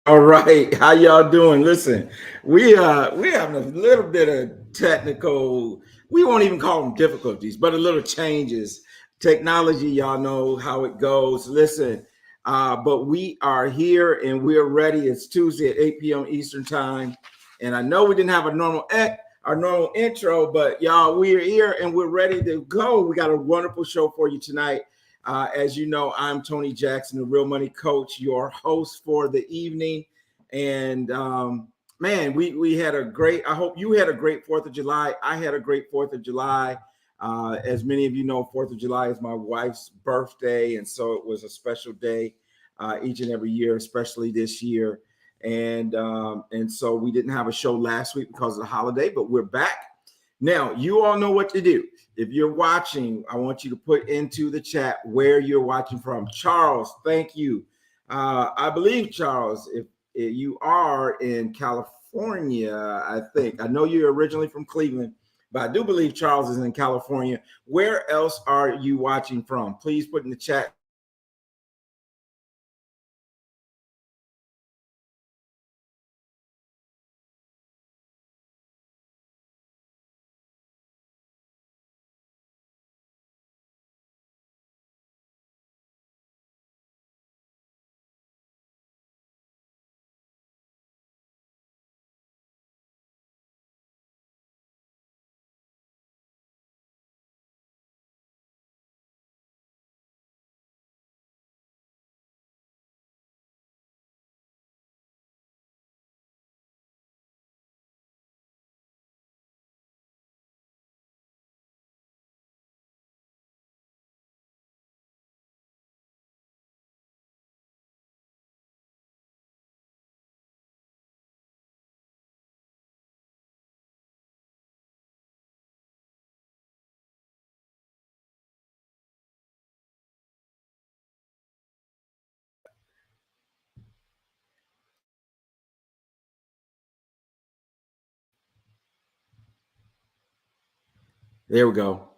All right, how y'all doing? Listen, we having a little bit of technical. We won't even call them difficulties, but a little changes. Technology, y'all know how it goes. Listen, but we are here and we're ready. It's Tuesday at 8 p.m. Eastern time, and I know we didn't have our normal intro, but y'all, we're here and we're ready to go. We got a wonderful show for you tonight. As you know, I'm Tony Jackson, the Real Money Coach, your host for the evening. And man, we had a great. I hope you had a great Fourth of July. I had a great Fourth of July. As many of you know, Fourth of July is my wife's birthday, and so it was a special day each and every year, especially this year. And so we didn't have a show last week because of the holiday, but we're back. Now, you all know what to do. If you're watching, I want you to put into the chat where you're watching from. Charles, thank you. I believe, Charles, if you are in California, I think. I know you're originally from Cleveland, but I do believe Charles is in California. Where else are you watching from? Please put in the chat. There we go.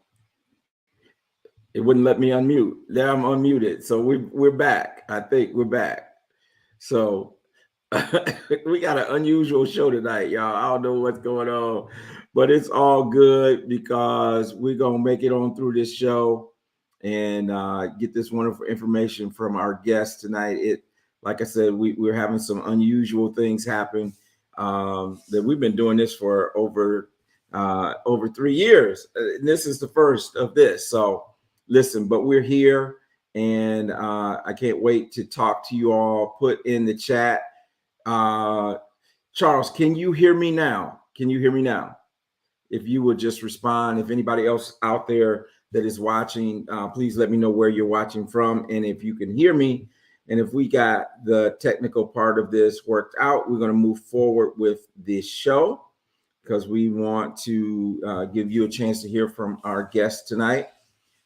It wouldn't let me unmute. There I'm unmuted. So we're back. I think we're back. So we got an unusual show tonight, y'all. I don't know what's going on, but it's all good because we're gonna make it on through this show and get this wonderful information from our guest tonight. Like I said, we're having some unusual things happen. That we've been doing this for over 3 years. And this is the first of this. So listen, but we're here, and I can't wait to talk to you all. Put in the chat. Charles, can you hear me now? Can you hear me now? If you would just respond. If anybody else out there that is watching, please let me know where you're watching from and if you can hear me. And if we got the technical part of this worked out, we're going to move forward with this show because we want to give you a chance to hear from our guest tonight.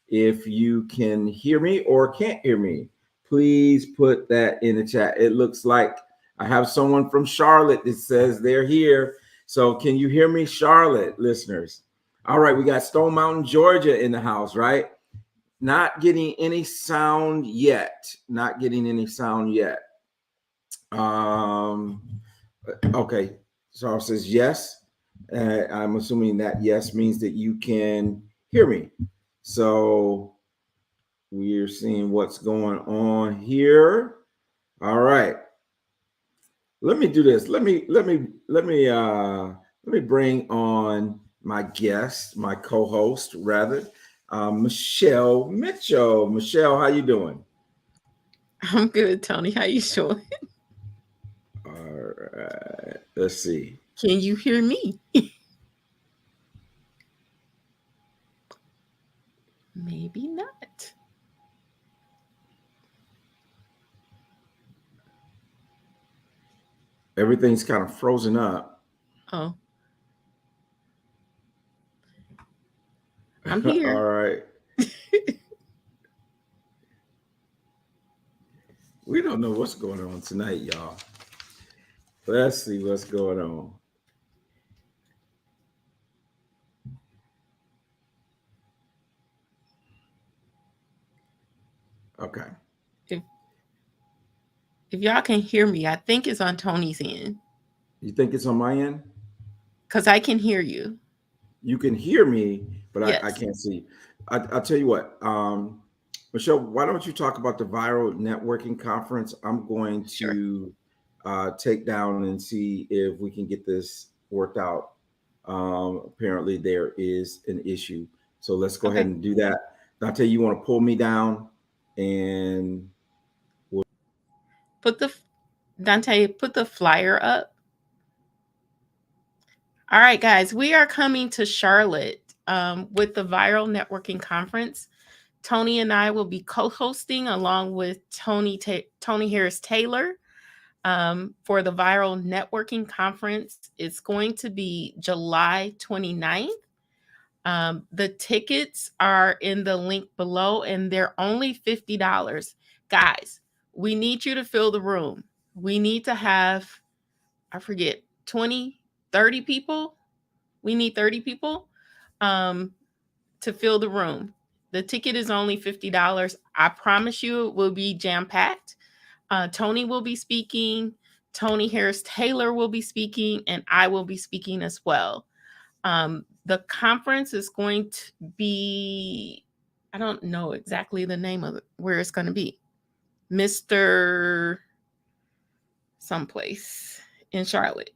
If you can hear me or can't hear me, please put that in the chat. It looks like I have someone from Charlotte that says they're here. So can you hear me, Charlotte listeners? All right, we got Stone Mountain, Georgia in the house, right? Not getting any sound yet. Not getting any sound yet. Um, okay, Charles says yes. I'm assuming that yes means that you can hear me. So we're seeing what's going on here. All right. Let me do this. Let me bring on my guest, my co-host rather, Michelle Mitchell. Michelle, how you doing? I'm good, Tony. How you doing? All right. Let's see. Can you hear me? Maybe not. Everything's kind of frozen up. Oh, I'm here. All right. We don't know what's going on tonight, y'all. Let's see what's going on. Okay. If If y'all can hear me, I think it's on Tony's end You think it's on my end? because I can hear you. You can hear me, but I Yes. can't see. I'll tell you what, Michelle, why don't you talk about the viral networking conference? I'm going Sure. to take down and see if we can get this worked out. Apparently, there is an issue. So let's go ahead Okay. and do that. Dante, you want to pull me down and Put the Dante, put the flyer up. All right, guys, we are coming to Charlotte with the Viral Networking Conference. Tony and I will be co-hosting along with Tony Harris Taylor for the Viral Networking Conference. It's going to be July 29th. The tickets are in the link below and they're only $50. Guys, we need you to fill the room. We need to have, I forget, 20, 30 people. We need 30 people um, to fill the room. The ticket is only $50. I promise you it will be jam packed. Tony will be speaking, Tony Harris Taylor will be speaking, and I will be speaking as well. The conference is going to be, I don't know exactly the name of it, where it's going to be. Mr. Someplace in Charlotte.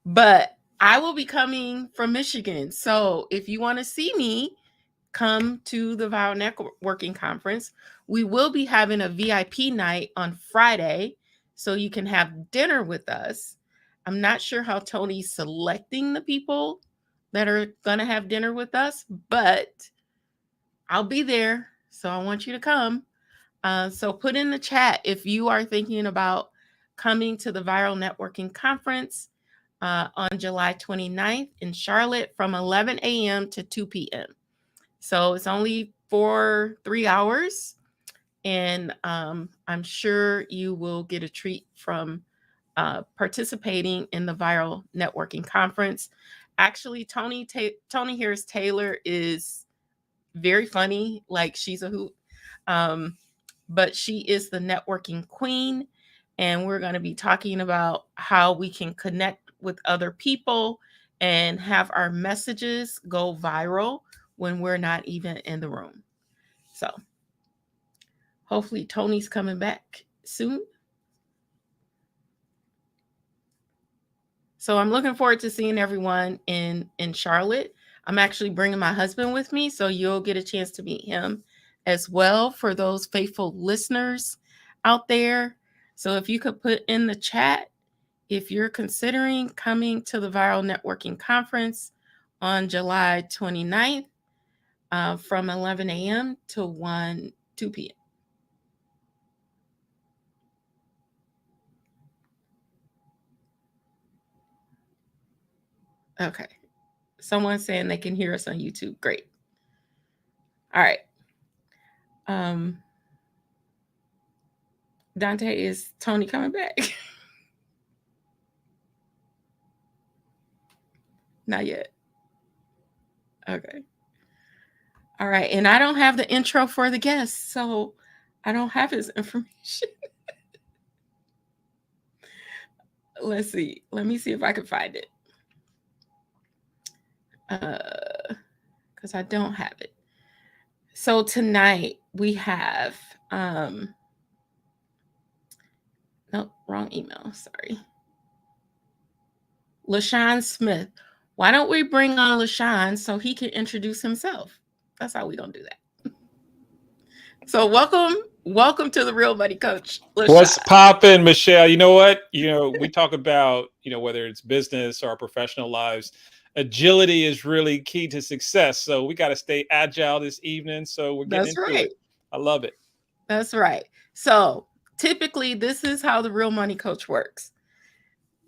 But I will be coming from Michigan. So if you want to see me, come to the Viral Networking Conference. We will be having a VIP night on Friday, so you can have dinner with us. I'm not sure how Tony's selecting the people that are going to have dinner with us, but I'll be there. So I want you to come. So put in the chat if you are thinking about coming to the Viral Networking Conference on July 29th in Charlotte from 11 a.m. to 2 p.m. So it's only for 3 hours. And I'm sure you will get a treat from participating in the Viral Networking Conference. Actually, Tony Harris Taylor is very funny. Like she's a hoot. Um, but she is the networking queen. And we're going to be talking about how we can connect with other people and have our messages go viral when we're not even in the room. So hopefully Tony's coming back soon. So I'm looking forward to seeing everyone in Charlotte. I'm actually bringing my husband with me, so you'll get a chance to meet him as well for those faithful listeners out there. So if you could put in the chat if you're considering coming to the Viral Networking Conference on July 29th from 11 a.m. to 2 p.m. Okay. Someone's saying they can hear us on YouTube. Great. All right. Um, Dante, is Tony coming back? Not yet. Okay. All right. And I don't have the intro for the guest, so I don't have his information. Let's see. Let me see if I can find it. Because I don't have it. So tonight we have no, wrong email. Sorry. LaSean Smith. Why don't we bring on LaSean so he can introduce himself? That's how we're gonna do that. So welcome to the Real Money Coach, What's LaSean. poppin', Michelle? You know what? We talk about, whether it's business or our professional lives, agility is really key to success. So we got to stay agile this evening. So we're getting That's into right. it. I love it. That's right. So typically, this is how the Real Money Coach works.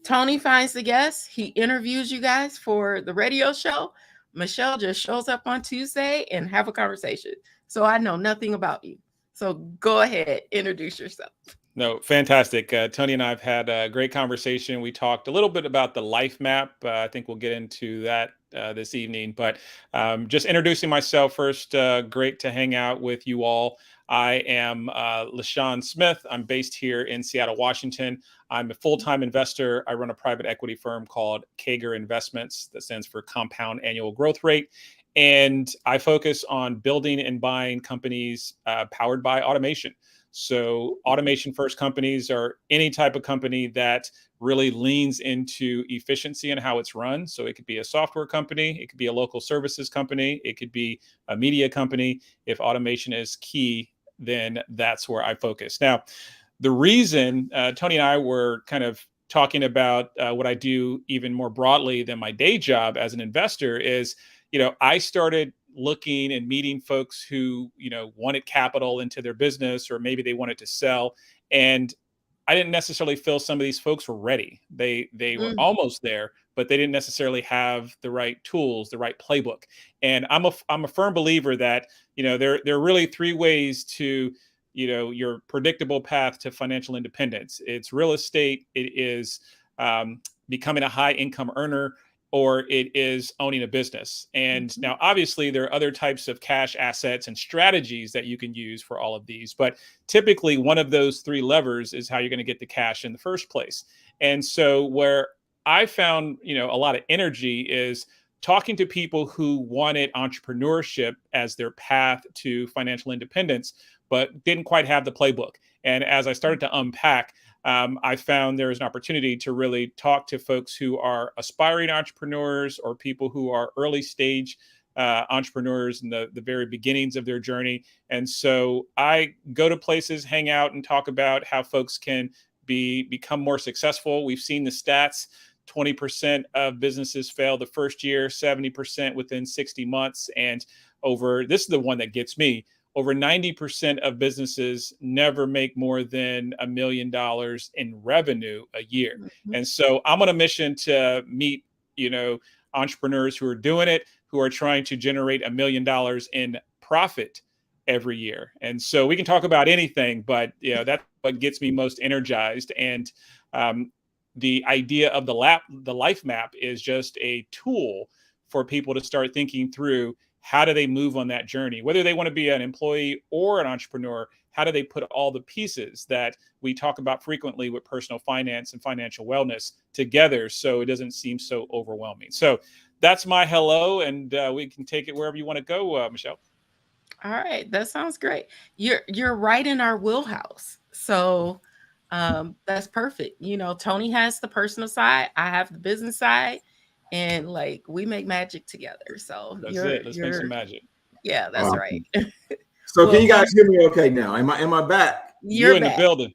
Tony finds the guests. He interviews you guys for the radio show. Michelle just shows up on Tuesday and have a conversation. So I know nothing about you. So go ahead, introduce yourself. No, fantastic. Tony and I have had a great conversation. We talked a little bit about the life map. I think we'll get into that this evening. But just introducing myself first, great to hang out with you all. I am LaSean Smith. I'm based here in Seattle, Washington. I'm a full-time investor. I run a private equity firm called Kager Investments, that stands for Compound Annual Growth Rate. And I focus on building and buying companies powered by automation. So automation first companies are any type of company that really leans into efficiency and how it's run. So it could be a software company, it could be a local services company, it could be a media company. If automation is key, then that's where I focus. Now, the reason Tony and I were kind of talking about what I do even more broadly than my day job as an investor is, I started looking and meeting folks who, wanted capital into their business, or maybe they wanted to sell. And I didn't necessarily feel some of these folks were ready. They were Mm, almost there, but they didn't necessarily have the right tools, the right playbook. And I'm a firm believer that, there are really three ways to, your predictable path to financial independence. It's real estate, it is becoming a high income earner, or it is owning a business. And mhm. now, obviously, there are other types of cash assets and strategies that you can use for all of these. But typically, one of those three levers is how you're going to get the cash in the first place. And so, where I found, a lot of energy is talking to people who wanted entrepreneurship as their path to financial independence, but didn't quite have the playbook. And as I started to unpack, I found there is an opportunity to really talk to folks who are aspiring entrepreneurs or people who are early stage entrepreneurs in the very beginnings of their journey. And so I go to places, hang out, and talk about how folks can become more successful. We've seen the stats. 20% of businesses fail the first year, 70% within 60 months. And this is the one that gets me, over 90% of businesses never make more than $1 million in revenue a year. Mhm. And so I'm on a mission to meet, entrepreneurs who are doing it, who are trying to generate $1 million in profit every year. And so we can talk about anything, but that's what gets me most energized. And the idea of the life map is just a tool for people to start thinking through, how do they move on that journey? Whether they want to be an employee or an entrepreneur, how do they put all the pieces that we talk about frequently with personal finance and financial wellness together so it doesn't seem so overwhelming? So that's my hello, and we can take it wherever you want to go, Michelle. All right, that sounds great. You're right in our wheelhouse. So that's perfect. Tony has the personal side, I have the business side, and like we make magic together. So That's you're it. Let's make some you're magic. yeah, that's right. Awesome. So can Well, you guys hear me okay now? Am I back? You you're in the back. building.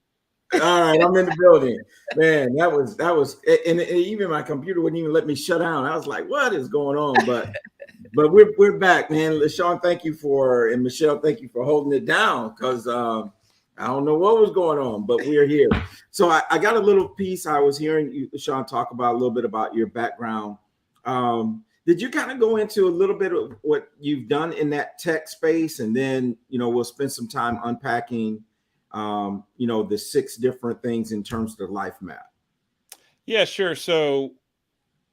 All right, I'm in the building. Man, that was and even my computer wouldn't even let me shut down. I was like, what is going on? But we're back, man. LaSean, thank you and Michelle, thank you for holding it down, because I don't know what was going on, but we're here. So I got a little piece. I was hearing you, LaSean, talk about a little bit about your background. Did you kind of go into a little bit of what you've done in that tech space, and then we'll spend some time unpacking the 6 different things in terms of the life map? Yeah, sure. So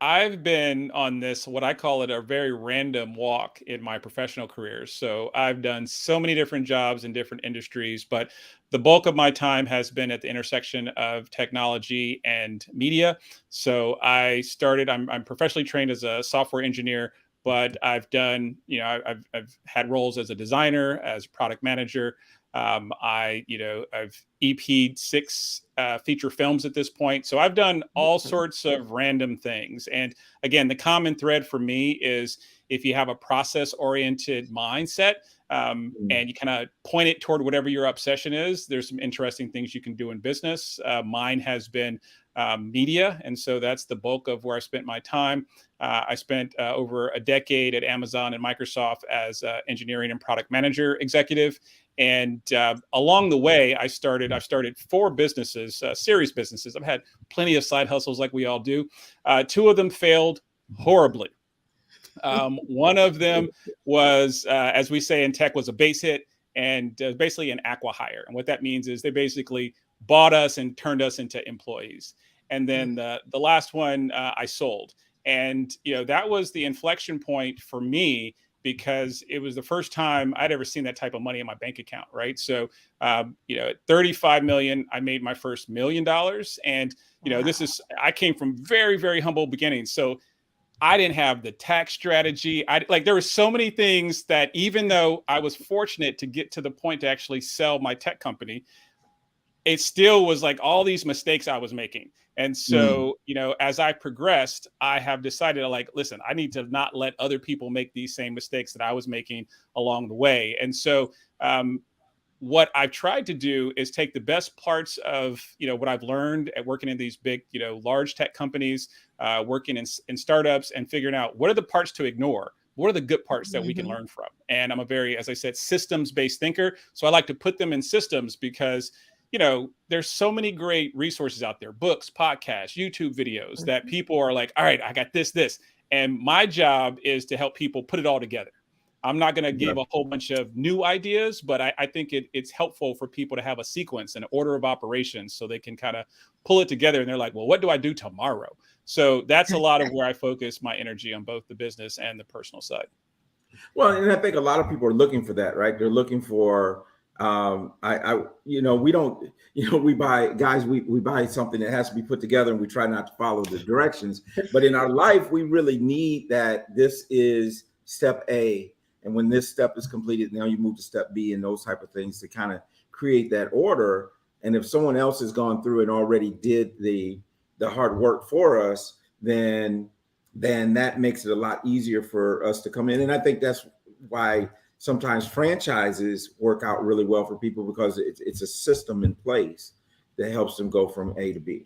I've been on this, what I call it, a very random walk in my professional career. So I've done so many different jobs in different industries, but the bulk of my time has been at the intersection of technology and media. So I'm professionally trained as a software engineer, but I've done, I've had roles as a designer, as a product manager. I've EP'd 6 feature films at this point. So I've done all sorts of random things. And again, the common thread for me is, if you have a process oriented mindset, and you kind of point it toward whatever your obsession is, there's some interesting things you can do in business. Mine has been media. And so that's the bulk of where I spent my time. I spent over a decade at Amazon and Microsoft as engineering and product manager executive. And along the way, I've started 4 businesses, series businesses. I've had plenty of side hustles like we all do. 2 of them failed horribly. One of them was, as we say in tech, was a base hit, and basically an acqui-hire. And what that means is they basically bought us and turned us into employees. And then the last one I sold. And that was the inflection point for me because it was the first time I'd ever seen that type of money in my bank account. Right. So, at 35 million, I made my first $1 million. And, I came from very, very humble beginnings. So I didn't have the tax strategy. There were so many things that, even though I was fortunate to get to the point to actually sell my tech company, it still was like all these mistakes I was making. And so, as I progressed, I have decided to listen, I need to not let other people make these same mistakes that I was making along the way. And so, what I've tried to do is take the best parts of, what I've learned at working in these big, large tech companies, working in startups, and figuring out what are the parts to ignore. What are the good parts that we can learn from? And I'm a very, as I said, systems-based thinker. So I like to put them in systems because, there's so many great resources out there, books, podcasts, YouTube videos that people are like, all right, I got this. And my job is to help people put it all together. I'm not going to give a whole bunch of new ideas, but I think it's helpful for people to have a sequence, an order of operations, so they can kind of pull it together. And they're like, well, what do I do tomorrow? So that's a lot of where I focus my energy on both the business and the personal side. Well, and I think a lot of people are looking for that, right? They're looking for, we don't, we buy something that has to be put together, and we try not to follow the directions. But in our life, we really need that. This is step A. And when this step is completed, now you move to step B and those type of things to kind of create that order. And if someone else has gone through and already did the hard work for us, then that makes it a lot easier for us to come in. And I think that's why sometimes franchises work out really well for people, because it's a system in place that helps them go from A to B.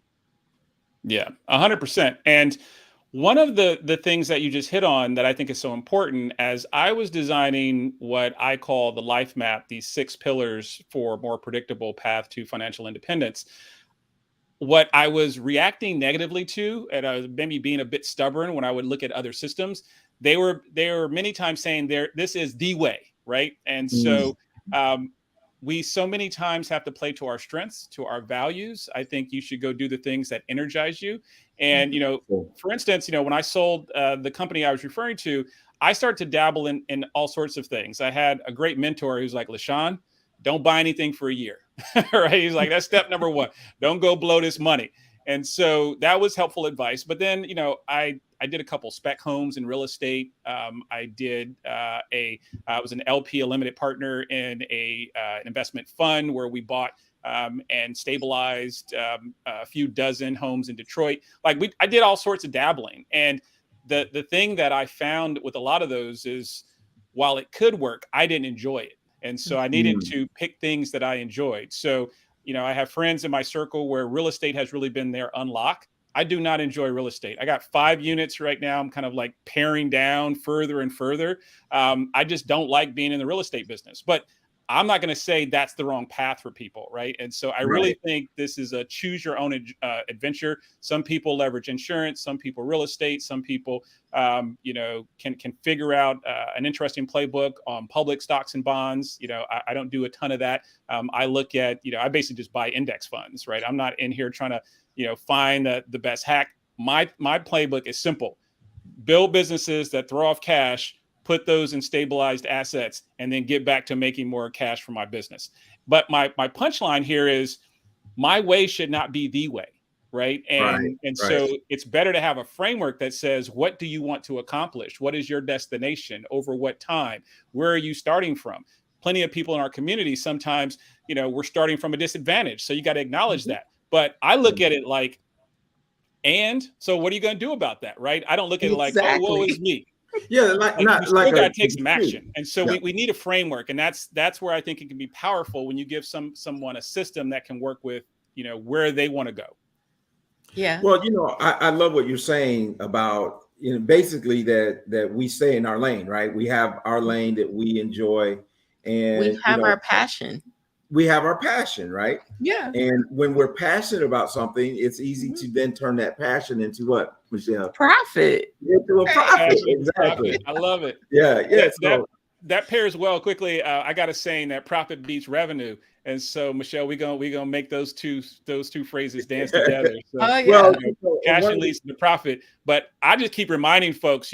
Yeah, 100%. And one of the things that you just hit on that I think is so important, as I was designing what I call the life map, these 6 pillars for a more predictable path to financial independence, what I was reacting negatively to, and I was maybe being a bit stubborn when I would look at other systems, they were many times saying this is the way, right? And so we so many times have to play to our strengths, to our values. I think you should go do the things that energize you. And, for instance, when I sold the company I was referring to, I started to dabble in all sorts of things. I had a great mentor who's like, LaSean, don't buy anything for a year. Right? He's like, that's step number 1. Don't go blow this money. And so that was helpful advice. But then, I did a couple spec homes in real estate. I was an LP, a limited partner in an investment fund where we bought and stabilized a few dozen homes in Detroit. I did all sorts of dabbling. And the thing that I found with a lot of those is, while it could work, I didn't enjoy it. And so I needed to pick things that I enjoyed. So, I have friends in my circle where real estate has really been their unlock. I do not enjoy real estate. I got 5 units right now. I'm kind of like paring down further and further. I just don't like being in the real estate business. But I'm not going to say that's the wrong path for people, right? And so I really think this is a choose your own adventure. Some people leverage insurance, some people real estate, some people, can figure out an interesting playbook on public stocks and bonds. I don't do a ton of that. I look at, I basically just buy index funds, right? I'm not in here trying to, find the best hack. My playbook is simple: build businesses that throw off cash, put those in stabilized assets, and then get back to making more cash for my business. But my punchline here is, my way should not be the way, right? And so it's better to have a framework that says, what do you want to accomplish? What is your destination? Over what time? Where are you starting from? Plenty of people in our community, sometimes, we're starting from a disadvantage. So you got to acknowledge that. But I look at it like, and so what are you going to do about that, right? I don't look at it like, oh, woe is me. Yeah, we still got to take some action. And so we need a framework. And that's where I think it can be powerful when you give someone a system that can work with, where they want to go. Yeah. Well, I love what you're saying about, basically that we stay in our lane, right? We have our lane that we enjoy, and we have our passion. We have our passion, right? Yeah. And when we're passionate about something, it's easy to then turn that passion into what, Michelle? Profit. Into a profit. Exactly. Profit. I love it. Yeah. That pairs well. Quickly, I got a saying that profit beats revenue, and so Michelle, we gonna make those two phrases dance together. So, oh yeah. Cash leads to profit. But I just keep reminding folks,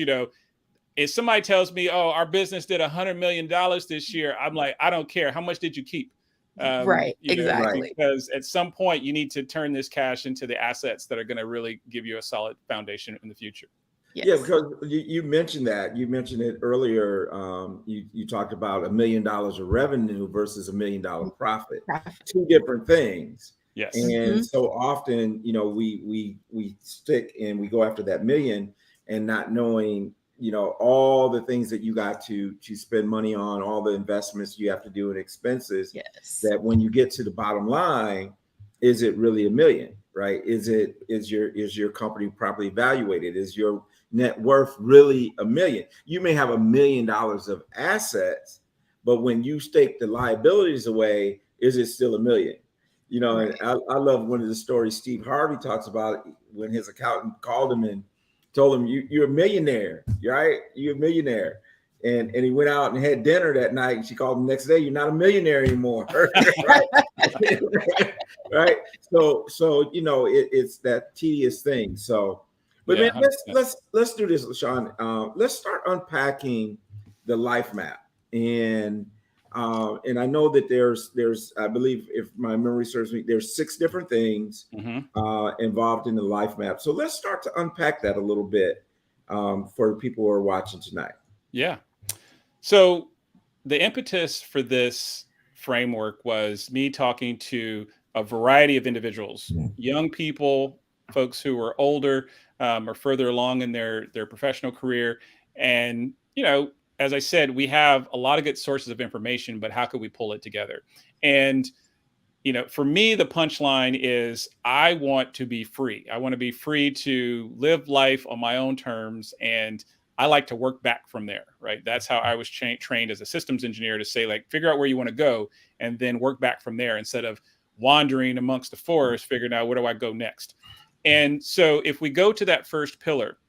if somebody tells me, oh, our business did $100 million this year, I'm like, I don't care. How much did you keep? Right. Exactly. Because at some point you need to turn this cash into the assets that are going to really give you a solid foundation in the future. Yes. Yeah, because you mentioned that. You mentioned it earlier. You talked about $1 million of revenue versus $1 million profit. Two different things. Yes. And so often, we stick and we go after that million and not knowing, all the things that you got to spend money on, all the investments you have to do and expenses. Yes. That when you get to the bottom line, is it really $1 million? Right? Is your company properly evaluated? Is your net worth really $1 million? You may have $1 million of assets, but when you stake the liabilities away, is it still $1 million? Right. And I love one of the stories Steve Harvey talks about when his accountant called him and told him, you're a millionaire, right? You're a millionaire. And he went out and had dinner that night, and she called him the next day, you're not a millionaire anymore. Right? Right. So it's that tedious thing. So, but Yeah, man, let's do this, LaSean. Let's start unpacking the life map. And I know that there's I believe, if my memory serves me, there's 6 different things involved in the life map. So let's start to unpack that a little bit for people who are watching tonight. Yeah. So the impetus for this framework was me talking to a variety of individuals, young people, folks who were older or further along in their professional career. And, as I said, we have a lot of good sources of information, but how could we pull it together? And, for me, the punchline is I want to be free. I want to be free to live life on my own terms. And I like to work back from there, right? That's how I was trained as a systems engineer, to say, like, figure out where you want to go and then work back from there, instead of wandering amongst the forest, figuring out where do I go next. And so if we go to that first pillar,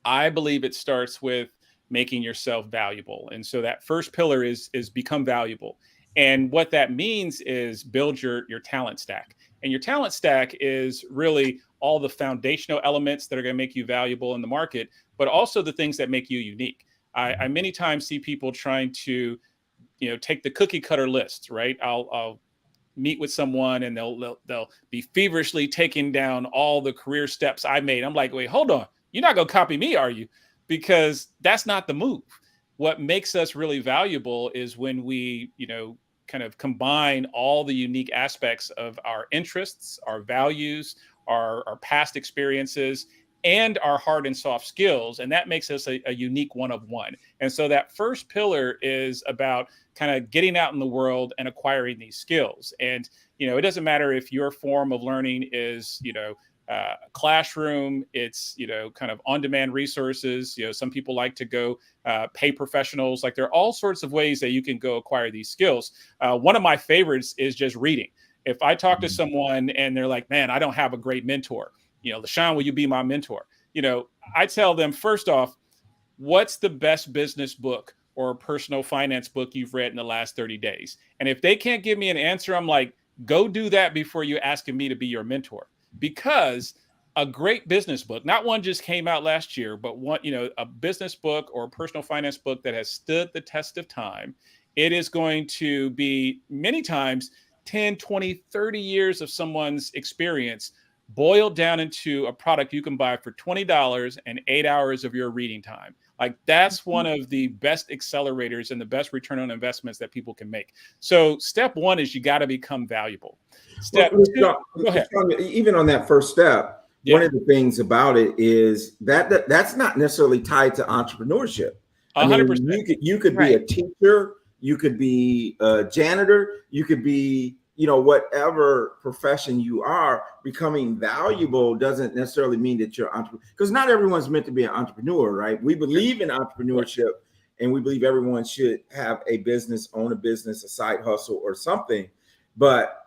I believe it starts with making yourself valuable. And so that first pillar is become valuable. And what that means is build your talent stack. And your talent stack is really all the foundational elements that are going to make you valuable in the market, but also the things that make you unique. I many times see people trying to, take the cookie cutter list, right? I'll meet with someone and they'll be feverishly taking down all the career steps I made. I'm like, wait, hold on. You're not going to copy me, are you? Because that's not the move. What makes us really valuable is when we, kind of combine all the unique aspects of our interests, our values, our past experiences, and our hard and soft skills. And that makes us a unique one of one. And so that first pillar is about kind of getting out in the world and acquiring these skills. And, it doesn't matter if your form of learning is, classroom, it's, kind of on-demand resources. Some people like to go pay professionals. Like, there are all sorts of ways that you can go acquire these skills. One of my favorites is just reading. If I talk to someone and they're like, man, I don't have a great mentor, LaSean, will you be my mentor? I tell them, first off, what's the best business book or personal finance book you've read in the last 30 days? And if they can't give me an answer, I'm like, go do that before you're asking me to be your mentor. Because a great business book, not one just came out last year, but one, a business book or a personal finance book that has stood the test of time, it is going to be many times 10, 20, 30 years of someone's experience boiled down into a product you can buy for $20 and 8 hours of your reading time. Like, that's one of the best accelerators and the best return on investments that people can make. So step one is you got to become valuable. Step two, go ahead. Even on that first step, one of the things about it is that's not necessarily tied to entrepreneurship. 100%. You could be a teacher, you could be a janitor, you could be, whatever profession you are. Becoming valuable doesn't necessarily mean that you're entrepreneur, because not everyone's meant to be an entrepreneur, right? We believe in entrepreneurship, and we believe everyone should have a business, own a business, a side hustle or something.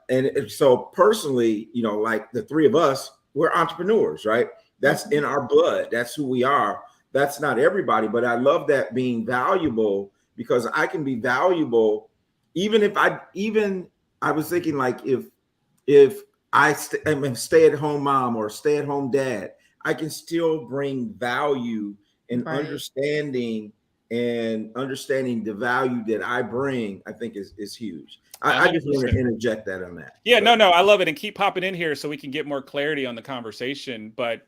And so personally, like the three of us, we're entrepreneurs, right? That's in our blood. That's who we are. That's not everybody, but I love that being valuable, because I can be valuable even if I was thinking, like, if I'm a stay-at-home mom or stay-at-home dad, I can still bring value and Right. understanding the value that I bring, I think is huge. I just want 100%. to interject that on that. Yeah, So no, I love it, and keep popping in here so we can get more clarity on the conversation. But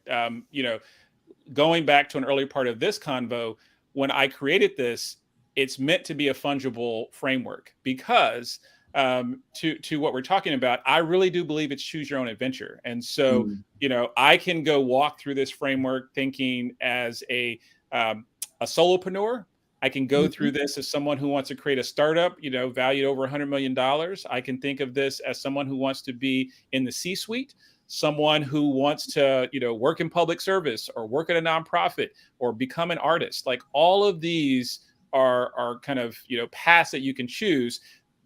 going back to an early part of this convo, when I created this, it's meant to be a fungible framework because to what we're talking about, I really do believe it's choose your own adventure. And so, mm, I can go walk through this framework thinking as a solopreneur. I can go Mhm. through this as someone who wants to create a startup, valued over $100 million. I can think of this as someone who wants to be in the C-suite, someone who wants to work in public service or work at a nonprofit or become an artist. Like all of these are kind of paths that you can choose,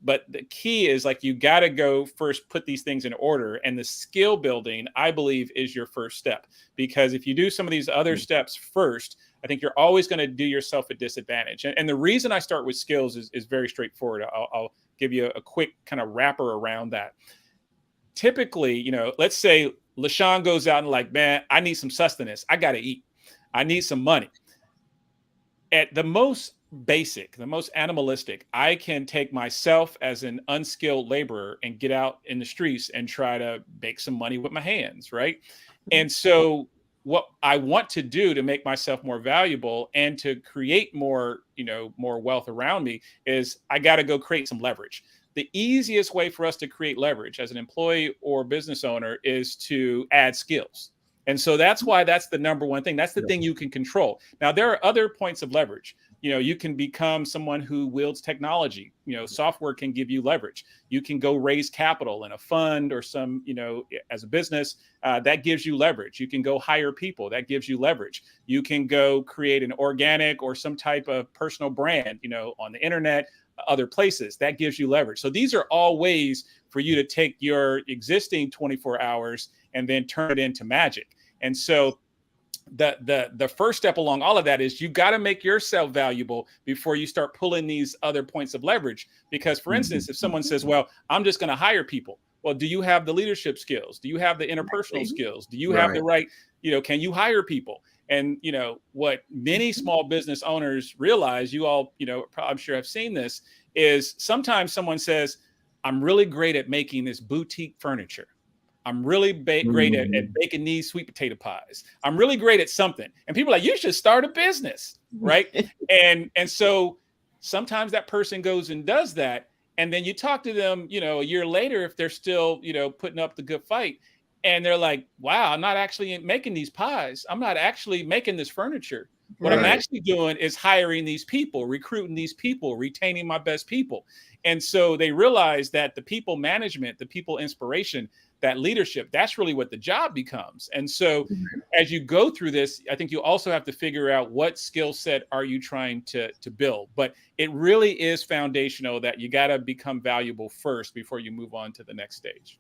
but the key is like you got to go first put these things in order, and the skill building, I believe, is your first step, because if you do some of these other steps first, I think you're always going to do yourself a disadvantage. And the reason I start with skills is very straightforward. I'll give you a quick kind of wrapper around that. Typically, let's say LaSean goes out and like, man, I need some sustenance. I got to eat. I need some money. At the most basic, the most animalistic, I can take myself as an unskilled laborer and get out in the streets and try to make some money with my hands, right? And so what I want to do to make myself more valuable and to create more, more wealth around me is I got to go create some leverage. The easiest way for us to create leverage as an employee or business owner is to add skills. And so that's why that's the number one thing. That's the thing you can control. Now, there are other points of leverage. You can become someone who wields technology. Software can give you leverage. You can go raise capital in a fund or some, as a business, that gives you leverage. You can go hire people. That gives you leverage. You can go create an organic or some type of personal brand, on the internet, other places. That gives you leverage. So these are all ways for you to take your existing 24 hours and then turn it into magic. And so the first step along all of that is you got to make yourself valuable before you start pulling these other points of leverage. Because, for instance, if someone says, well, I'm just going to hire people. Well, do you have the leadership skills? Do you have the interpersonal skills? Do you have the right, can you hire people? And, what many small business owners realize, you all, I'm sure have seen this, is sometimes someone says, I'm really great at making this boutique furniture. I'm really great at baking these sweet potato pies. I'm really great at something. And people are like, you should start a business, right? and so sometimes that person goes and does that. And then you talk to them, a year later, if they're still, putting up the good fight. And they're like, wow, I'm not actually making these pies. I'm not actually making this furniture. What I'm actually doing is hiring these people, recruiting these people, retaining my best people. And so they realize that the people management, the people inspiration, that leadership, that's really what the job becomes. And so as you go through this, I think you also have to figure out what skill set are you trying to build. But it really is foundational that you got to become valuable first before you move on to the next stage.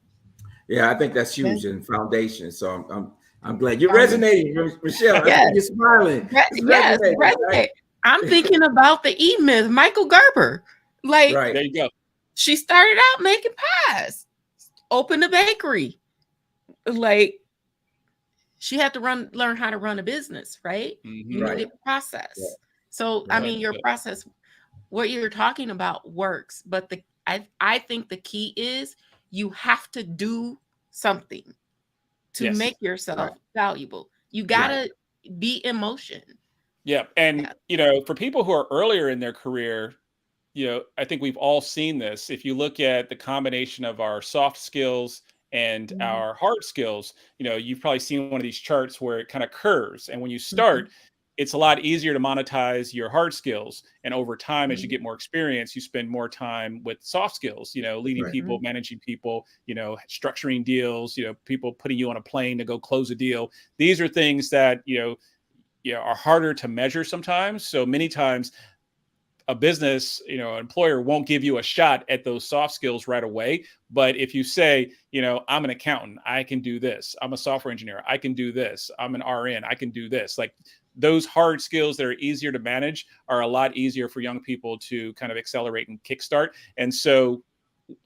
Yeah, I think that's huge in foundation. So I'm glad you're resonating, Michelle. Yes. You're smiling. Yes, resonate. I'm thinking about the E-Myth, Michael Gerber. Like, there you go. She started out making pies, opened a bakery. Like, she had to learn how to run a business, right? You needed process. Yeah. So, I mean, your process, what you're talking about works, but I think the key is you have to do something to make yourself valuable. You gotta be in motion. Yeah. And, for people who are earlier in their career, I think we've all seen this. If you look at the combination of our soft skills and our hard skills, you've probably seen one of these charts where it kind of curves. And when you start, it's a lot easier to monetize your hard skills. And over time, as you get more experience, you spend more time with soft skills, leading people, managing people, structuring deals, people putting you on a plane to go close a deal. These are things that, are harder to measure sometimes. So many times a business, employer won't give you a shot at those soft skills right away. But if you say, I'm an accountant, I can do this. I'm a software engineer, I can do this. I'm an RN, I can do this. Like those hard skills that are easier to manage are a lot easier for young people to kind of accelerate and kickstart. And so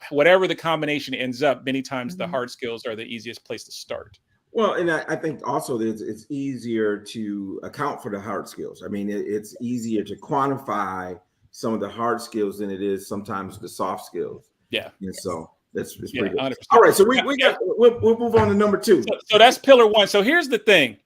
whatever the combination ends up, many times the hard skills are the easiest place to start. Well, and I think also that it's easier to account for the hard skills. I mean, it's easier to quantify some of the hard skills than it is sometimes the soft skills. Yeah. And so that's it's Yeah, pretty good. 100%. All right, so we got we'll move on to number two. So that's pillar one. So here's the thing.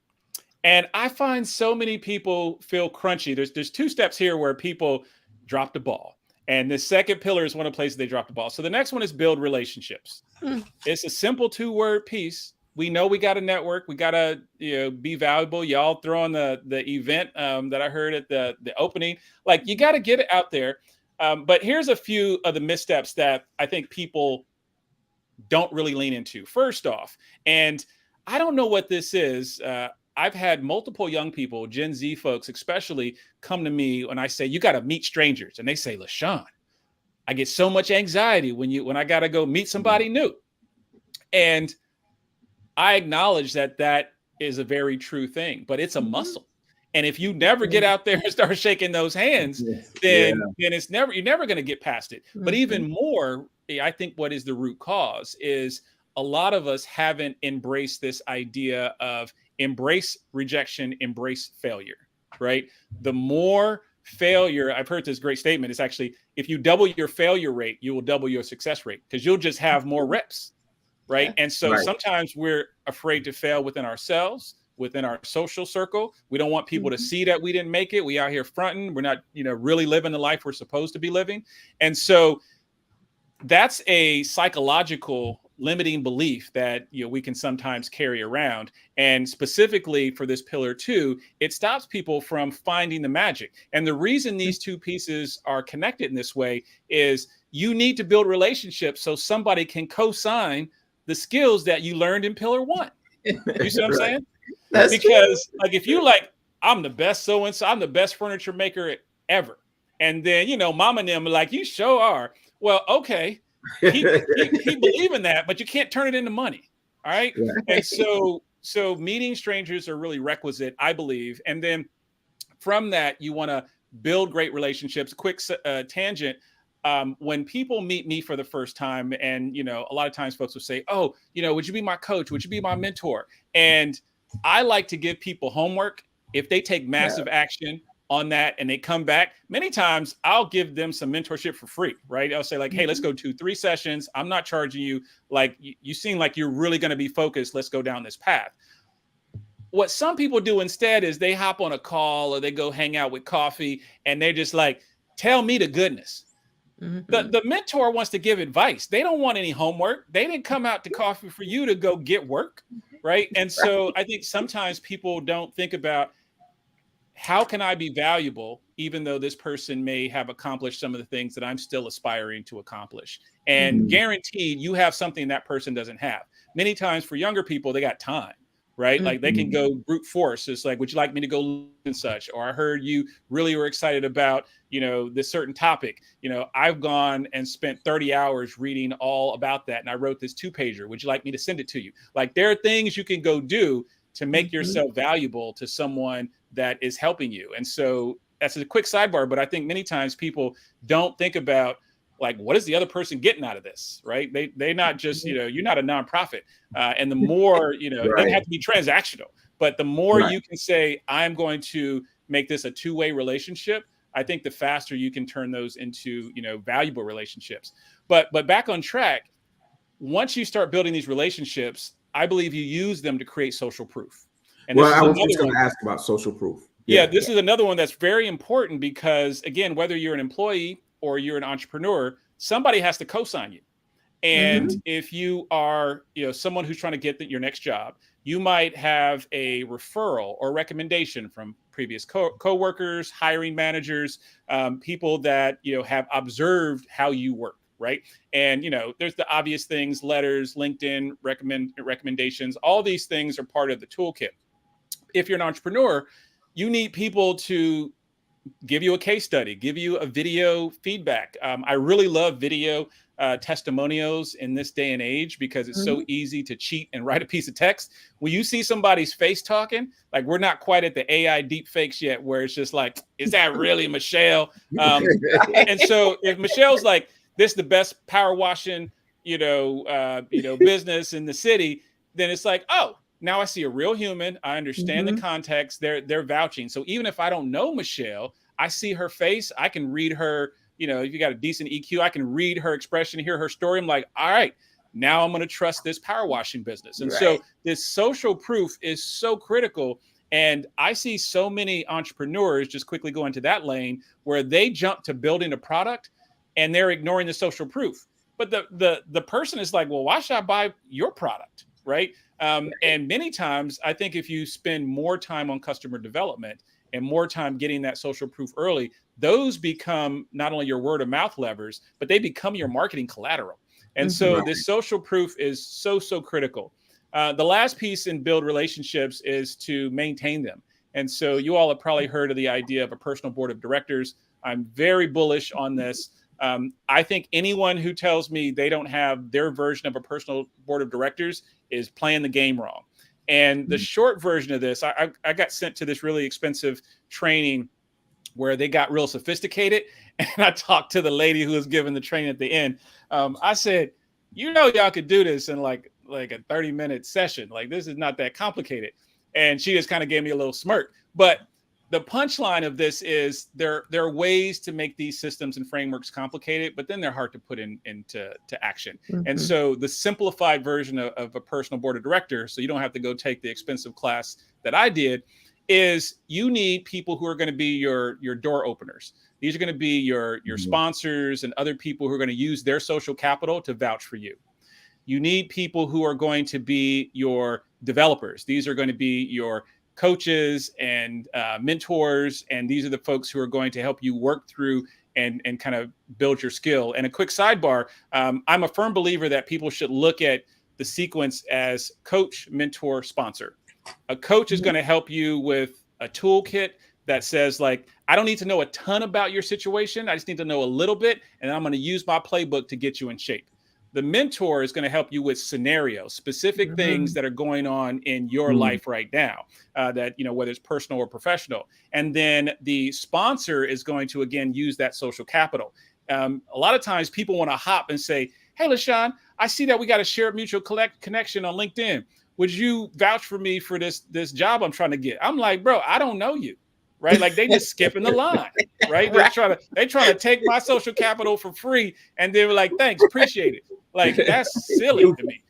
And I find so many people feel crunchy. There's two steps here where people drop the ball. And the second pillar is one of the places they drop the ball. So the next one is build relationships. It's a simple 2-word piece. We know we got to network. We got to be valuable. Y'all throw on the event that I heard at the opening. Like, you got to get it out there. But here's a few of the missteps that I think people don't really lean into. First off, and I don't know what this is. I've had multiple young people, Gen Z folks especially, come to me when I say, you got to meet strangers. And they say, LaSean, I get so much anxiety when I got to go meet somebody new. And I acknowledge that is a very true thing, but it's a muscle. And if you never get out there and start shaking those hands, then you're never going to get past it. But even more, I think what is the root cause is a lot of us haven't embraced this idea of embrace rejection, embrace failure, right? The more failure, I've heard this great statement, it's actually, if you double your failure rate, you will double your success rate because you'll just have more reps, right? Yeah. And so sometimes we're afraid to fail within ourselves, within our social circle. We don't want people to see that we didn't make it. We out here fronting. We're not, really living the life we're supposed to be living. And so that's a psychological limiting belief that we can sometimes carry around. And specifically for this pillar 2, it stops people from finding the magic. And the reason these two pieces are connected in this way is you need to build relationships so somebody can co-sign the skills that you learned in pillar 1. You see what I'm saying? That's because true. Like, if you I'm the best so-and-so, I'm the best furniture maker ever. And then, mama and them are like, you sure are. Well, okay. He believe in that, but you can't turn it into money. All right. And so meeting strangers are really requisite, I believe. And then from that, you want to build great relationships. Quick tangent. When people meet me for the first time, and, a lot of times folks will say, oh, would you be my coach? Would you be my mentor? And I like to give people homework. If they take massive action on that and they come back, many times I'll give them some mentorship for free, right? I'll say like, hey, let's go 2-3 sessions. I'm not charging you. Like, you seem like you're really going to be focused. Let's go down this path. What some people do instead is they hop on a call or they go hang out with coffee and they're just like, tell me the goodness. The mentor wants to give advice. They don't want any homework. They didn't come out to coffee for you to go get work, right? And so I think sometimes people don't think about, how can I be valuable, even though this person may have accomplished some of the things that I'm still aspiring to accomplish? And guaranteed, you have something that person doesn't have. Many times for younger people, they got time, right? Like, they can go brute force. It's like, would you like me to go and such? Or I heard you really were excited about, this certain topic. I've gone and spent 30 hours reading all about that. And I wrote this 2-pager. Would you like me to send it to you? Like, there are things you can go do to make yourself valuable to someone that is helping you. And so that's a quick sidebar, but I think many times people don't think about, like, what is the other person getting out of this, right? They not just, you're not a nonprofit. And the more, it doesn't have to be transactional, but the more you can say, I'm going to make this a 2-way relationship, I think the faster you can turn those into, valuable relationships. But back on track, once you start building these relationships, I believe you use them to create social proof. And I was just going to ask about social proof. Yeah, this is another one that's very important because, again, whether you're an employee or you're an entrepreneur, somebody has to co-sign you. And if you are, someone who's trying to get your next job, you might have a referral or recommendation from previous co-workers, hiring managers, people that, have observed how you work. Right. And, there's the obvious things, letters, LinkedIn, recommendations. All these things are part of the toolkit. If you're an entrepreneur, you need people to give you a case study, give you a video feedback. I really love video testimonials in this day and age because it's so easy to cheat and write a piece of text. When you see somebody's face talking, like, we're not quite at the AI deep fakes yet, where it's just like, is that really Michelle? And so if Michelle's like, this is the best power washing, business in the city, then it's like, oh, now I see a real human. I understand the context. They're vouching. So even if I don't know Michelle, I see her face. I can read her. You know, if you got a decent EQ, I can read her expression, hear her story. I'm like, all right, now I'm going to trust this power washing business. And so this social proof is so critical. And I see so many entrepreneurs just quickly go into that lane where they jump to building a product and they're ignoring the social proof. But the person is like, well, why should I buy your product? Right. And many times I think if you spend more time on customer development and more time getting that social proof early, those become not only your word of mouth levers, but they become your marketing collateral. And so this social proof is so critical. The last piece in build relationships is to maintain them. And so you all have probably heard of the idea of a personal board of directors. I'm very bullish on this. I think anyone who tells me they don't have their version of a personal board of directors is playing the game wrong. And the short version of this, I got sent to this really expensive training where they got real sophisticated. And I talked to the lady who was giving the training at the end. I said, you know, y'all could do this in like a 30-minute session. Like, this is not that complicated. And she just kind of gave me a little smirk. But the punchline of this is there are ways to make these systems and frameworks complicated, but then they're hard to put into action. And so the simplified version of a personal board of directors, so you don't have to go take the expensive class that I did, is you need people who are going to be your door openers. These are going to be your sponsors and other people who are going to use their social capital to vouch for you. You need people who are going to be your developers. These are going to be your coaches and mentors. And these are the folks who are going to help you work through and kind of build your skill. And a quick sidebar, I'm a firm believer that people should look at the sequence as coach, mentor, sponsor. A coach is going to help you with a toolkit that says, like, I don't need to know a ton about your situation. I just need to know a little bit, and I'm going to use my playbook to get you in shape. The mentor is going to help you with scenarios, specific things that are going on in your life right now, that, you know, whether it's personal or professional. And then the sponsor is going to, again, use that social capital. A lot of times people want to hop and say, hey, LaSean, I see that we got a shared mutual connection on LinkedIn. Would you vouch for me for this job I'm trying to get? I'm like, bro, I don't know you. Right? Like, they just skipping the line, right? They're trying to take my social capital for free. And they were like, thanks, appreciate it. Like, that's silly to me.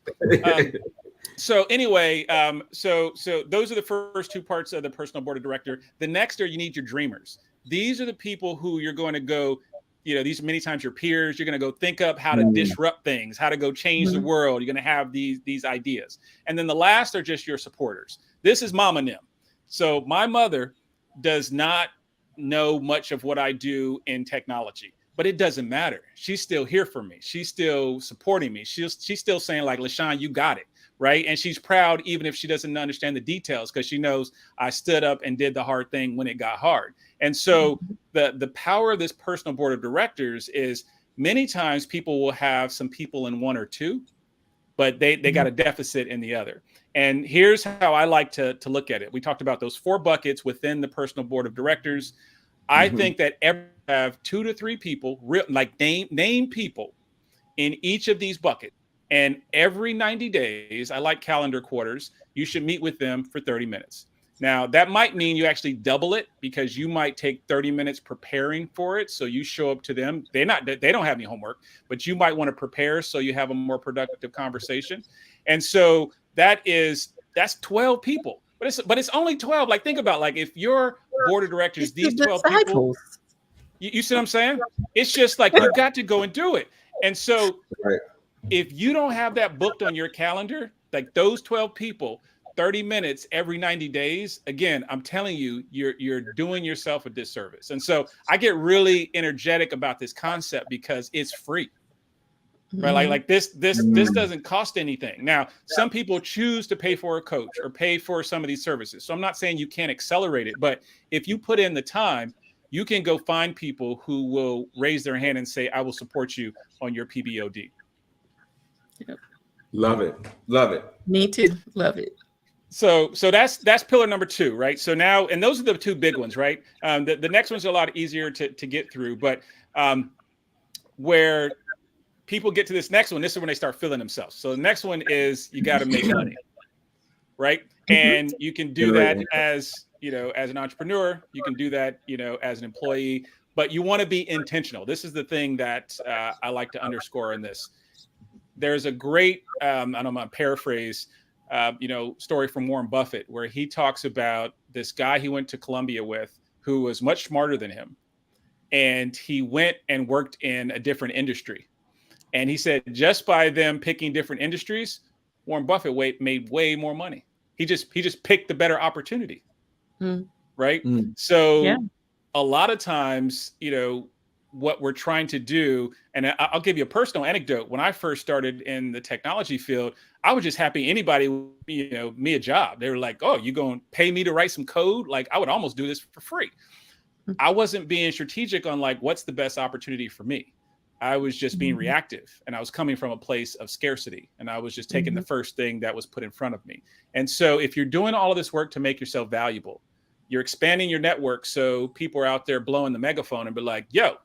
So anyway, so those are the first two parts of the personal board of director. The next are, you need your dreamers. These are the people who you're going to go, you know, these many times your peers, you're going to go think up how to disrupt things, how to go change the world. You're going to have these ideas. And then the last are just your supporters. This is Mama Nim. So my mother does not know much of what I do in technology, but it doesn't matter. She's still here for me. She's still supporting me. She's still saying, like, LaSean, you got it. Right. And she's proud, even if she doesn't understand the details, because she knows I stood up and did the hard thing when it got hard. And so the power of this personal board of directors is, many times people will have some people in one or two, but they got a deficit in the other. And here's how I like to look at it. We talked about those 4 buckets within the personal board of directors. I think that every have 2 to 3 people, like name people in each of these buckets. And every 90 days, I like calendar quarters, you should meet with them for 30 minutes. Now, that might mean you actually double it, because you might take 30 minutes preparing for it. So you show up to them. They don't have any homework, but you might want to prepare so you have a more productive conversation. And so that's 12 people, but it's only 12. Like, think about, like, if your board of directors, these 12 people, you see what I'm saying? It's just like, you got to go and do it. And so if you don't have that booked on your calendar, like those 12 people, 30 minutes every 90 days, again, I'm telling you, you're doing yourself a disservice. And so I get really energetic about this concept because it's free. Right? Like this doesn't cost anything. Now, some people choose to pay for a coach or pay for some of these services. So I'm not saying you can't accelerate it, but if you put in the time, you can go find people who will raise their hand and say, I will support you on your PBOD. Yep. Love it. Love it. Me too. Love it. So that's pillar number 2, right? So now, and those are the 2 big ones, right? The next one's a lot easier to get through, but where people get to this next one, this is when they start feeling themselves. So the next one is, you got to make money, right? And you can do that as, as an entrepreneur, you can do that, as an employee, but you want to be intentional. This is the thing that I like to underscore in this. There's a great, I'm going to paraphrase, story from Warren Buffett, where he talks about this guy he went to Columbia with who was much smarter than him. And he went and worked in a different industry. And he said, just by them picking different industries, Warren Buffett made way more money. He just picked the better opportunity. Right. So a lot of times, what we're trying to do, and I'll give you a personal anecdote. When I first started in the technology field, I was just happy anybody, me a job. They were like, oh, you going to pay me to write some code? Like, I would almost do this for free. I wasn't being strategic on like, what's the best opportunity for me? I was just being reactive, and I was coming from a place of scarcity, and I was just taking the first thing that was put in front of me. And so if you're doing all of this work to make yourself valuable, you're expanding your network. So people are out there blowing the megaphone and be like, yo,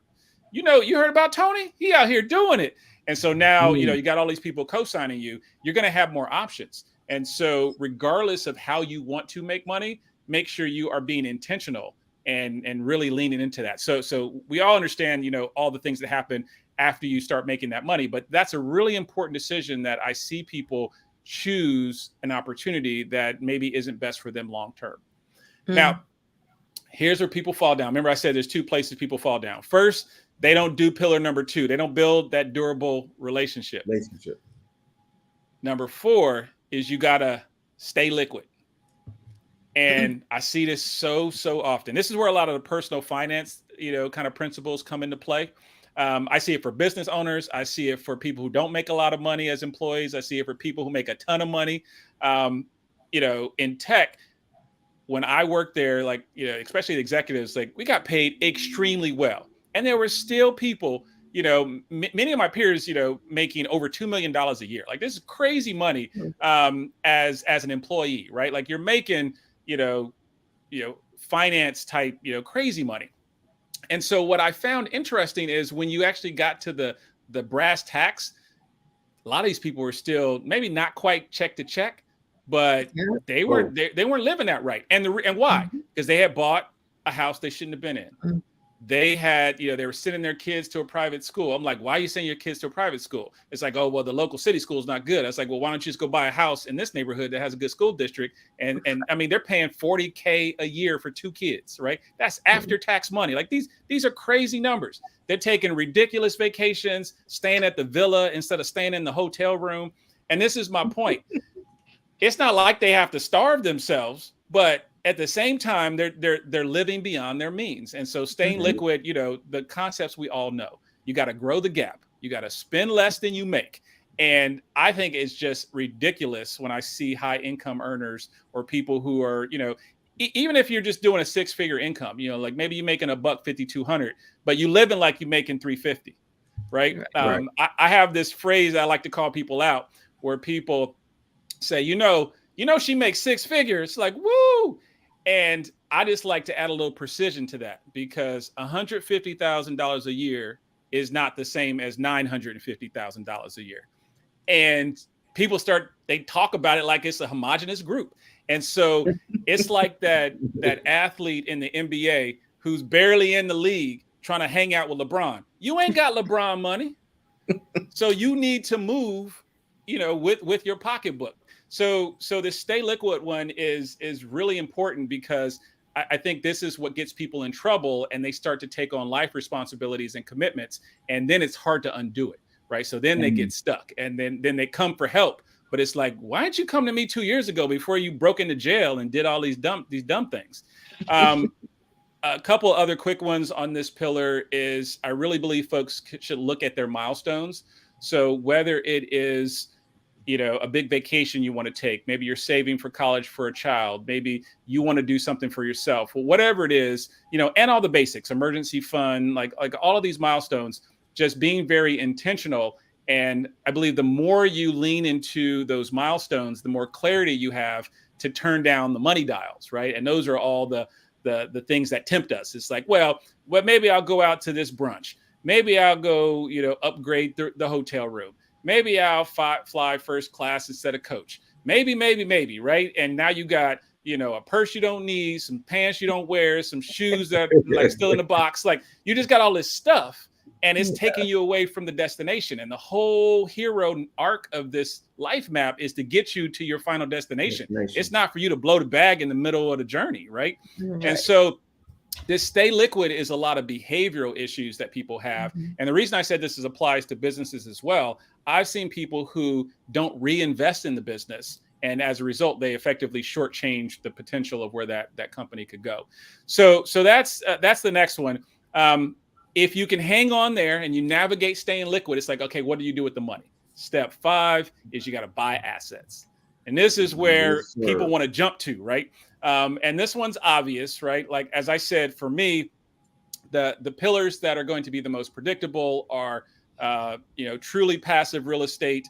you heard about Tony? He out here doing it. And so now, you got all these people co-signing you, you're going to have more options. And so regardless of how you want to make money, make sure you are being intentional and really leaning into that. So we all understand, all the things that happen after you start making that money, but that's a really important decision that I see people choose an opportunity that maybe isn't best for them long-term. Now, here's where people fall down. Remember I said there's two places people fall down. First, they don't do pillar number 2. They don't build that durable relationship. Number 4 is you got to stay liquid. And I see this so often. This is where a lot of the personal finance, kind of principles come into play. I see it for business owners. I see it for people who don't make a lot of money as employees. I see it for people who make a ton of money. In tech, when I worked there, like, especially the executives, like we got paid extremely well. And there were still people, many of my peers, making over $2 million a year. Like this is crazy money as an employee, right? Like you're making, finance type, crazy money. And so what I found interesting is when you actually got to the brass tacks, a lot of these people were still maybe not quite check to check, but they weren't living that right. And why? Because they had bought a house they shouldn't have been in. They had, they were sending their kids to a private school. I'm like, why are you sending your kids to a private school? It's like, oh, well, the local city school is not good. I was like, well, why don't you just go buy a house in this neighborhood that has a good school district? And I mean, they're paying $40K a year for 2 kids, right? That's after tax money. Like these are crazy numbers. They're taking ridiculous vacations, staying at the villa instead of staying in the hotel room. And this is my point. It's not like they have to starve themselves, but at the same time, they're living beyond their means. And so staying liquid, the concepts we all know. You got to grow the gap. You got to spend less than you make. And I think it's just ridiculous when I see high income earners or people who are, even if you're just doing a 6-figure income, like maybe you're making $150,200, but you living like you're making $350, right? I have this phrase I like to call people out where people say, she makes 6 figures, like, woo. And I just like to add a little precision to that because $150,000 a year is not the same as $950,000 a year. And people they talk about it like it's a homogenous group. And so it's like that athlete in the NBA who's barely in the league trying to hang out with LeBron. You ain't got LeBron money. So you need to move, with your pocketbook. So this stay liquid one is really important because I think this is what gets people in trouble and they start to take on life responsibilities and commitments. And then it's hard to undo it, right? So then they get stuck and then they come for help. But it's like, why didn't you come to me 2 years ago before you broke into jail and did all these dumb things? A couple other quick ones on this pillar is I really believe folks should look at their milestones. So whether it is a big vacation you want to take. Maybe you're saving for college for a child. Maybe you want to do something for yourself. Well, whatever it is, and all the basics, emergency fund, like all of these milestones, just being very intentional. And I believe the more you lean into those milestones, the more clarity you have to turn down the money dials, right? And those are all the things that tempt us. It's like, well, maybe I'll go out to this brunch. Maybe I'll go, upgrade the hotel room. Maybe I'll fly first class instead of coach. maybe, right? And now you got, a purse you don't need, some pants you don't wear, some shoes that like still in the box. Like you just got all this stuff and it's taking you away from the destination. And the whole hero arc of this life map is to get you to your final destination. It's not for you to blow the bag in the middle of the journey, right? And so this stay liquid is a lot of behavioral issues that people have. And the reason I said this applies to businesses as well, I've seen people who don't reinvest in the business. And as a result, they effectively shortchange the potential of where that company could go. So that's the next one. If you can hang on there and you navigate staying liquid, it's like, okay, what do you do with the money? Step 5 is you got to buy assets. And this is where people want to jump to, right? And this one's obvious, right? Like, as I said, for me, the pillars that are going to be the most predictable are, truly passive real estate,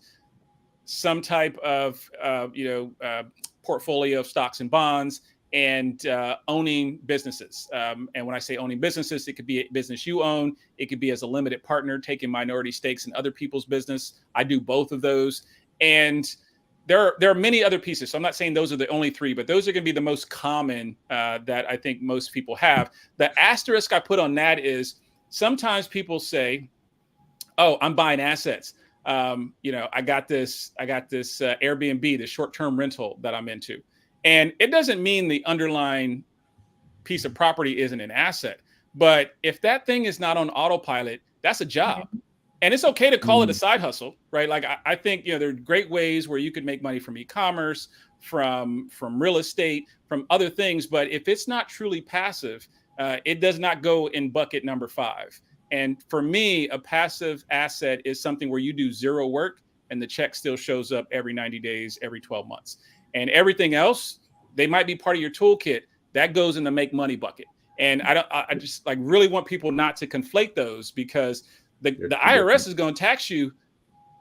some type of, portfolio of stocks and bonds, and owning businesses. And when I say owning businesses, it could be a business you own. It could be as a limited partner, taking minority stakes in other people's business. I do both of those. And there are many other pieces. So I'm not saying those are the only 3, but those are going to be the most common that I think most people have. The asterisk I put on that is sometimes people say, oh, I'm buying assets. I got this Airbnb, this short-term rental that I'm into. And it doesn't mean the underlying piece of property isn't an asset. But if that thing is not on autopilot, that's a job. And it's okay to call it a side hustle, right? Like I think, there are great ways where you could make money from e-commerce, from real estate, from other things. But if it's not truly passive, it does not go in bucket number 5. And for me, a passive asset is something where you do zero work and the check still shows up every 90 days, every 12 months. And everything else, they might be part of your toolkit. That goes in the make money bucket. And I just like really want people not to conflate those, because the IRS is going to tax you.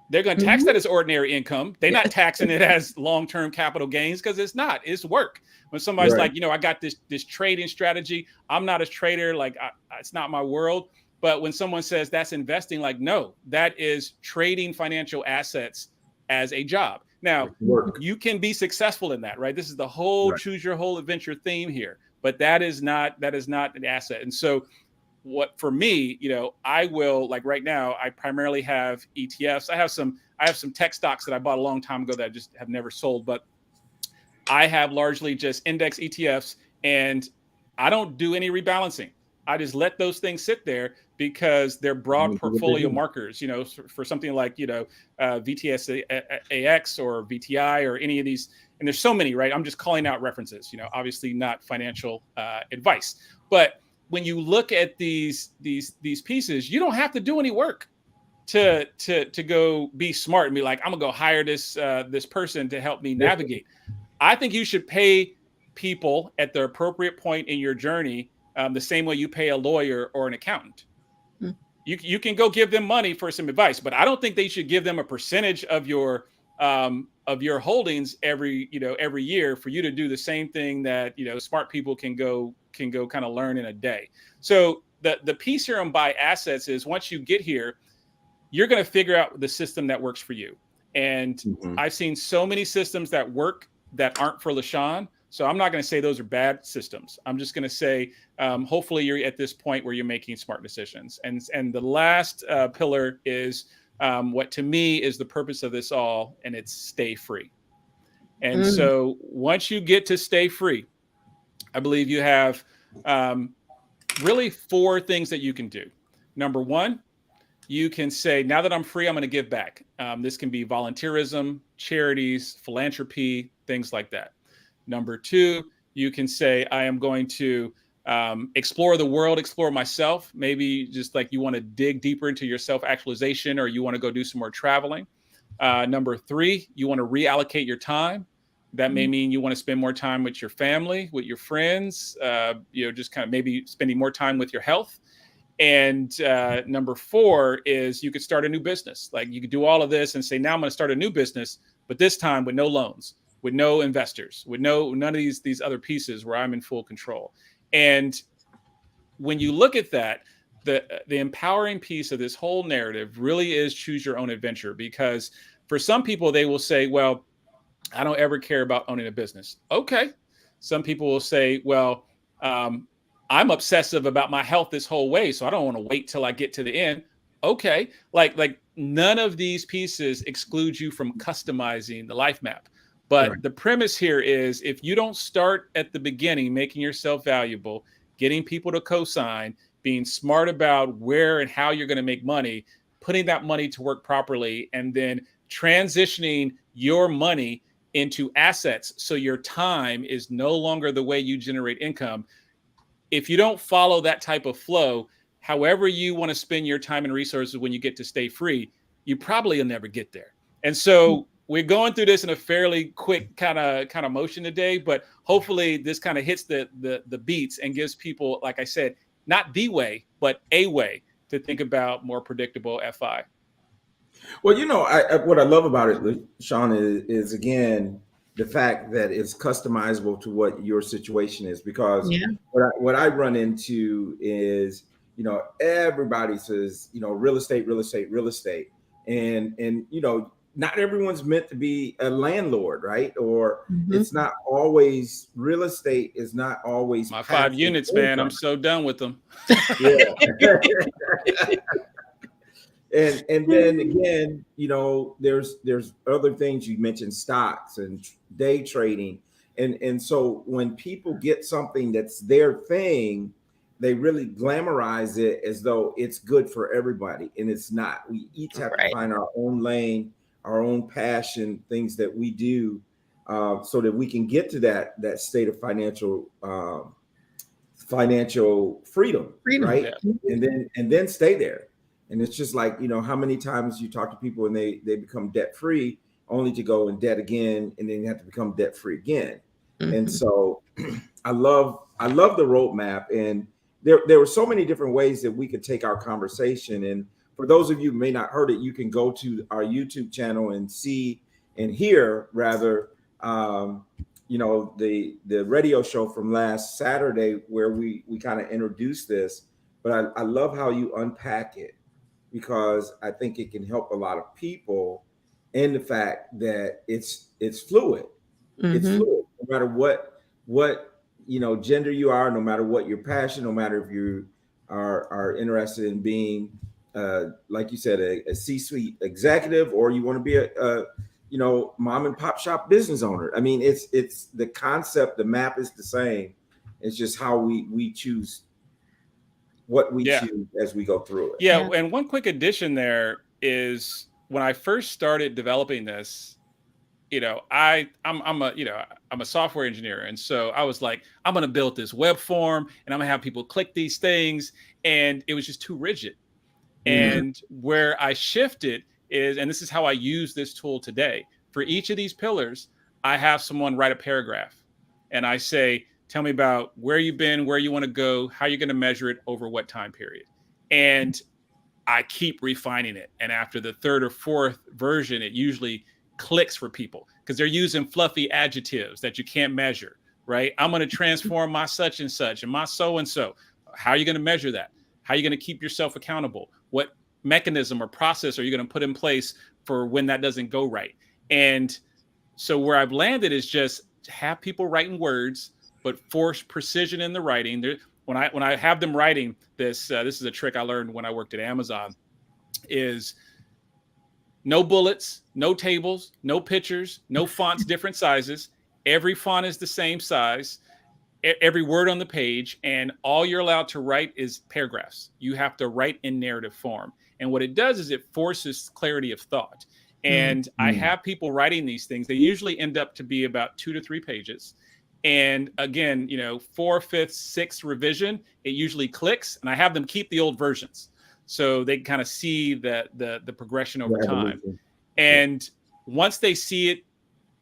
They're going to tax that as ordinary income. They're not taxing it as long-term capital gains, because it's not. It's work. When somebody's like, I got this trading strategy. I'm not a trader. Like it's not my world. But when someone says that's investing, like, no, that is trading financial assets as a job. Now, you can be successful in that, right? This is the whole choose your whole adventure theme here. But that is not an asset. And so what for me, I will, like right now, I primarily have ETFs. I have some tech stocks that I bought a long time ago that I just have never sold, but I have largely just index ETFs, and I don't do any rebalancing. I just let those things sit there because they're broad portfolio markers, for something like, VTSAX or VTI or any of these. And there's so many, right? I'm just calling out references, obviously not financial advice. But when you look at these pieces, you don't have to do any work to go be smart and be like, I'm gonna go hire this person to help me navigate. I think you should pay people at the appropriate point in your journey, the same way you pay a lawyer or an accountant. You can go give them money for some advice, but I don't think they should give them a percentage of your holdings every year for you to do the same thing that smart people can go kind of learn in a day. So the piece here on buy assets is, once you get here, you're going to figure out the system that works for you. And I've seen so many systems that work that aren't for LaSean. So I'm not going to say those are bad systems. I'm just going to say, hopefully you're at this point where you're making smart decisions. And the last pillar is what to me is the purpose of this all, and it's stay free. And so once you get to stay free, I believe you have really 4 things that you can do. Number 1, you can say, now that I'm free, I'm going to give back. This can be volunteerism, charities, philanthropy, things like that. Number 2, you can say, I am going to explore the world, explore myself. Maybe just like you want to dig deeper into your self-actualization, or you want to go do some more traveling. Number 3, you want to reallocate your time. That may mean you want to spend more time with your family, with your friends, just kind of maybe spending more time with your health. And number 4 is you could start a new business. Like you could do all of this and say, now I'm going to start a new business, but this time with no loans, with no investors, with none of these other pieces where I'm in full control. And when you look at that, the empowering piece of this whole narrative really is choose your own adventure. Because for some people, they will say, well, I don't ever care about owning a business. Okay. Some people will say, well, um, I'm obsessive about my health this whole way, so I don't want to wait till I get to the end. Okay. Like none of these pieces exclude you from customizing the life map. But Right. the premise here is if you don't start at the beginning, making yourself valuable, getting people to co-sign, being smart about where and how you're going to make money, putting that money to work properly, and then transitioning your money into assets so your time is no longer the way you generate income. If you don't follow that type of flow, however you want to spend your time and resources when you get to stay free, you probably will never get there. And so we're going through this in a fairly quick kind of motion today, but hopefully this kind of hits the beats and gives people, like I said, not the way, but a way to think about more predictable FI. Well, what I love about it, Sean, is again the fact that it's customizable to what your situation is. Because Yeah. what I run into is, everybody says, real estate, real estate, real estate, and not everyone's meant to be a landlord, right? Or Mhm. it's not always real estate is not always My 5 units, passive man, I'm income. so done with them. Yeah. And then again, there's other things you mentioned, stocks and day trading, and so when people get something that's their thing, they really glamorize it as though it's good for everybody, and it's not. We each have to Right. find our own lane, our own passion, things that we do, so that we can get to that state of financial freedom, Freedom. right? Yeah. And then stay there. And it's just like, how many times you talk to people and they become debt free only to go in debt again, and then you have to become debt free again. And Mhm. so I love the roadmap, and there were so many different ways that we could take our conversation. And for those of you who may not heard it, you can go to our YouTube channel and see and hear rather, the radio show from last Saturday where we kind of introduced this. But I love how you unpack it, because I think it can help a lot of people in the fact that it's fluid. It's Mhm. fluid, no matter what gender you are, no matter what your passion, no matter if you are interested in being, like you said, a C-suite executive, or you want to be a mom and pop shop business owner. I mean, it's the concept, the map is the same. It's just how we choose what we Yeah. choose as we go through it. Yeah. Yeah. And one quick addition there is when I first started developing this, I'm a software engineer. And so I was like, I'm going to build this web form and I'm going to have people click these things. And it was just too rigid. Mm, And where I shifted is, and this is how I use this tool today. For each of these pillars, I have someone write a paragraph and I say, tell me about where you've been, where you want to go, how you're going to measure it over what time period. And I keep refining it. And after the third or fourth version, it usually clicks for people because they're using fluffy adjectives that you can't measure, right? I'm going to transform my such and such and my so and so. How are you going to measure that? How are you going to keep yourself accountable? What mechanism or process are you going to put in place for when that doesn't go right? And so where I've landed is just have people writing words, but force precision in the writing. When I have them writing this, this is a trick I learned when I worked at Amazon. Is no bullets, no tables, no pictures, no fonts, different sizes. Every font is the same size. Every word on the page, and all you're allowed to write is paragraphs. You have to write in narrative form. And what it does is it forces clarity of thought. Mhm. And I mm, have people writing these things. They usually end up to be about 2 to 3 pages. And again, four, fifth, sixth revision, it usually clicks. And I have them keep the old versions so they can kind of see the progression over the time. evolution. Yeah. And once they see it,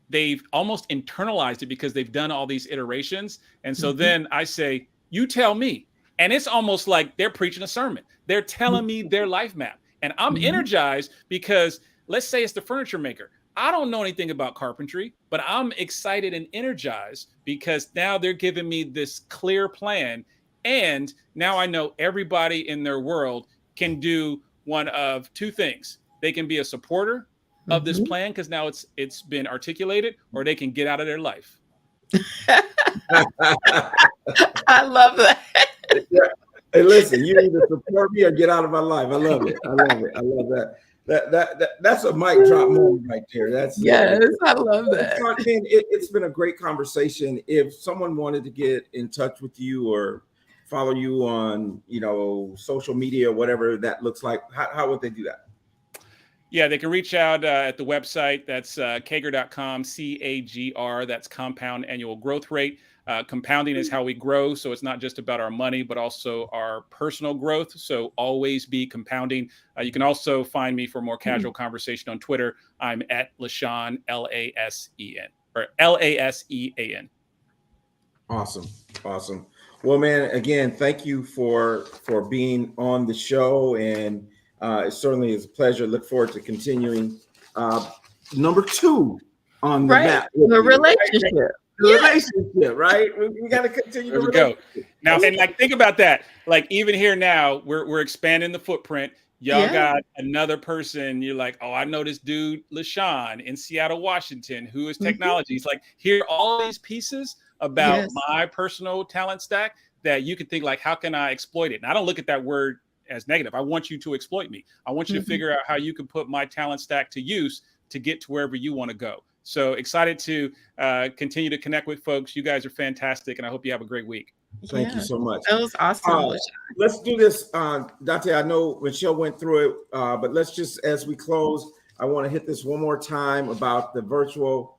they've almost internalized it because they've done all these iterations. And so Mhm. then I say, you tell me. And it's almost like they're preaching a sermon. They're telling me their life map. And I'm Mhm. energized because let's say it's the furniture maker. I don't know anything about carpentry, but I'm excited and energized because now they're giving me this clear plan. And now I know everybody in their world can do one of two things. They can be a supporter of this plan because now it's been articulated, or they can get out of their life. I love that. Yeah. Hey, listen, you either support me or get out of my life. I love it. I love it. I love that. That's a mic drop moment right there. That's Yes, I love that. So, man, it's been a great conversation. If someone wanted to get in touch with you or follow you on, social media, whatever that looks like, how would they do that? Yeah, they can reach out at the website. That's CAGR.com, CAGR. That's compound annual growth rate. Compounding is how we grow. So it's not just about our money, but also our personal growth. So always be compounding. You can also find me for more casual conversation on Twitter. I'm at LaSean, LASEN, or LASEAN. Awesome. Awesome. Well, man, again, thank you for being on the show. And it certainly is a pleasure. Look forward to continuing. Number 2 on the map. The relationship. Relationship, right? We got to continue. There we go. Now, and think about that. Like even here now, we're expanding the footprint. Y'all got another person. You're like, oh, I know this dude, LaSean in Seattle, Washington, who is technology. It's like, here are all these pieces about my personal talent stack that you can think like, how can I exploit it? And I don't look at that word as negative. I want you to exploit me. I want you to figure out how you can put my talent stack to use to get to wherever you want to go. So excited to continue to connect with folks. You guys are fantastic, and I hope you have a great week. Thank you so much. That was awesome. Let's do this, Dante. I know Michelle went through it, but let's just, as we close, I want to hit this one more time about the virtual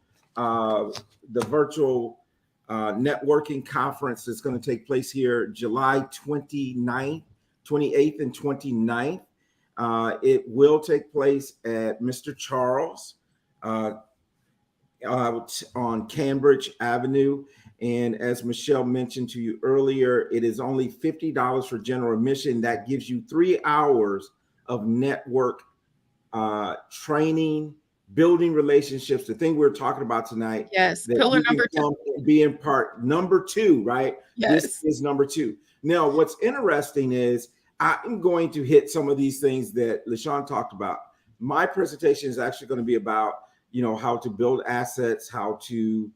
networking conference that's going to take place here July 29th, 28th, and 29th. It will take place at Mr. Charles out on Cambridge Avenue. And as Michelle mentioned to you earlier, it is only $50 for general admission. That gives you 3 hours of network training, building relationships, the thing we're talking about tonight. Yes, pillar number 2. Being part number 2, right? Yes. This is number 2. Now, what's interesting is I'm going to hit some of these things that LaSean talked about. My presentation is actually going to be about, how to build assets, how to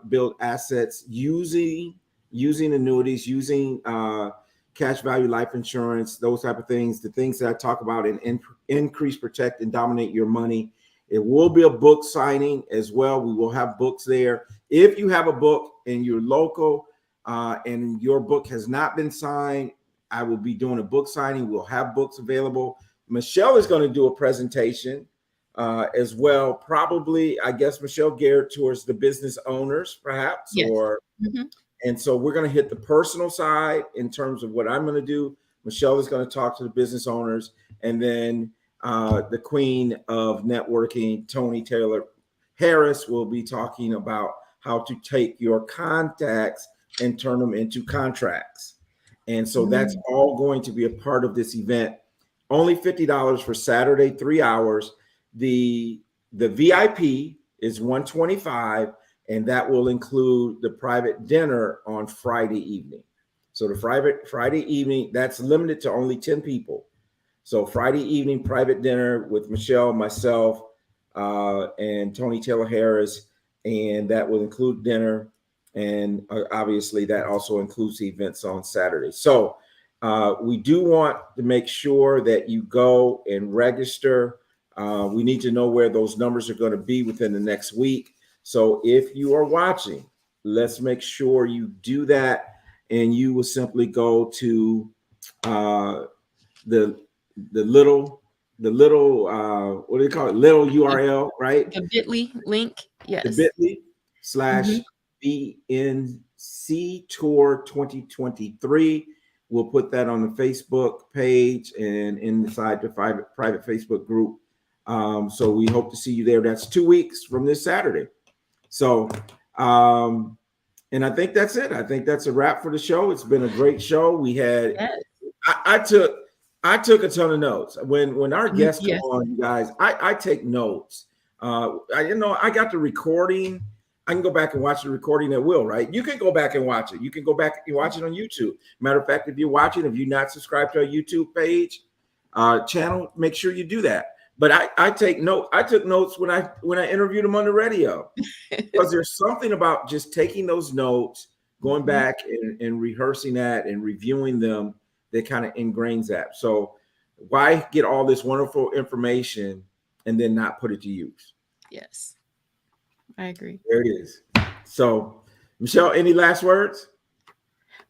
build assets using annuities, using cash value life insurance, those type of things, the things that I talk about in increase, protect, and dominate your money. It will be a book signing as well. We will have books there. If you have a book and you're local and your book has not been signed, I will be doing a book signing. We'll have books available. Michelle is going to do a presentation as well. Probably, I guess, Michelle, geared towards the business owners, perhaps, and so we're going to hit the personal side in terms of what I'm going to do. Michelle is going to talk to the business owners, and then the queen of networking, Tony Taylor Harris, will be talking about how to take your contacts and turn them into contracts. And so that's all going to be a part of this event. Only $50 for Saturday, 3 hours. The VIP is $125, and that will include the private dinner on Friday evening. So the Friday evening, that's limited to only 10 people. So Friday evening private dinner with Michelle, myself, and Tony Taylor Harris, and that will include dinner. And obviously that also includes the events on Saturday. So we do want to make sure that you go and register. We need to know where those numbers are going to be within the next week. So if you are watching, let's make sure you do that. And you will simply go to the little what do you call it? Little URL, right? The bit.ly link. Yes. The bit.ly /BNC Tour 2023. We'll put that on the Facebook page and inside the private Facebook group. So we hope to see you there. That's 2 weeks from this Saturday. So, and I think that's it. I think that's a wrap for the show. It's been a great show. We had, I took a ton of notes when our guests come on, you guys. I take notes. I got the recording. I can go back and watch the recording at will, right? You can go back and watch it. You can go back and watch it on YouTube. Matter of fact, if you're not subscribed to our YouTube page, channel, make sure you do that. But I take note. I took notes when I interviewed him on the radio, because there's something about just taking those notes, going back and rehearsing that and reviewing them that kind of ingrains that. So why get all this wonderful information and then not put it to use? Yes, I agree. There it is. So, Michelle, any last words?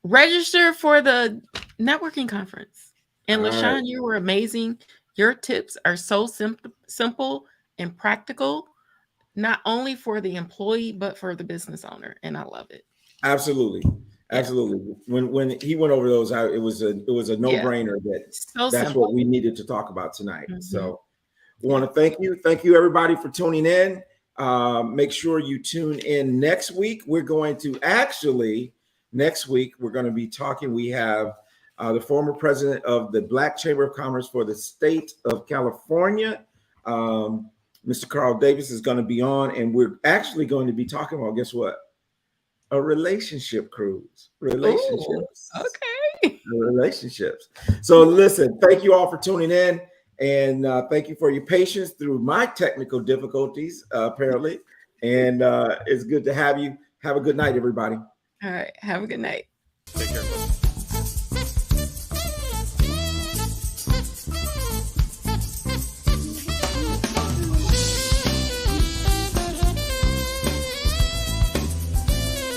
Register for the networking conference. And All LaSean, right. you were amazing. Your tips are so simple and practical, not only for the employee, but for the business owner. And I love it. Absolutely. Yeah. Absolutely. When he went over those, it was a Yeah. no-brainer that So that's simple. what we needed to talk about tonight. Mhm. So we want to thank you. Thank you, everybody, for tuning in. Make sure you tune in next week. We're going to next week, we're going to be talking. We have the former president of the Black Chamber of Commerce for the state of California, Mr. Carl Davis, is going to be on, and we're actually going to be talking about, guess what? A relationship cruise. Relationships. Ooh, okay. Relationships. So listen, thank you all for tuning in, and thank you for your patience through my technical difficulties, apparently. And it's good to have you. Have a good night, everybody. All right. Have a good night. Take care.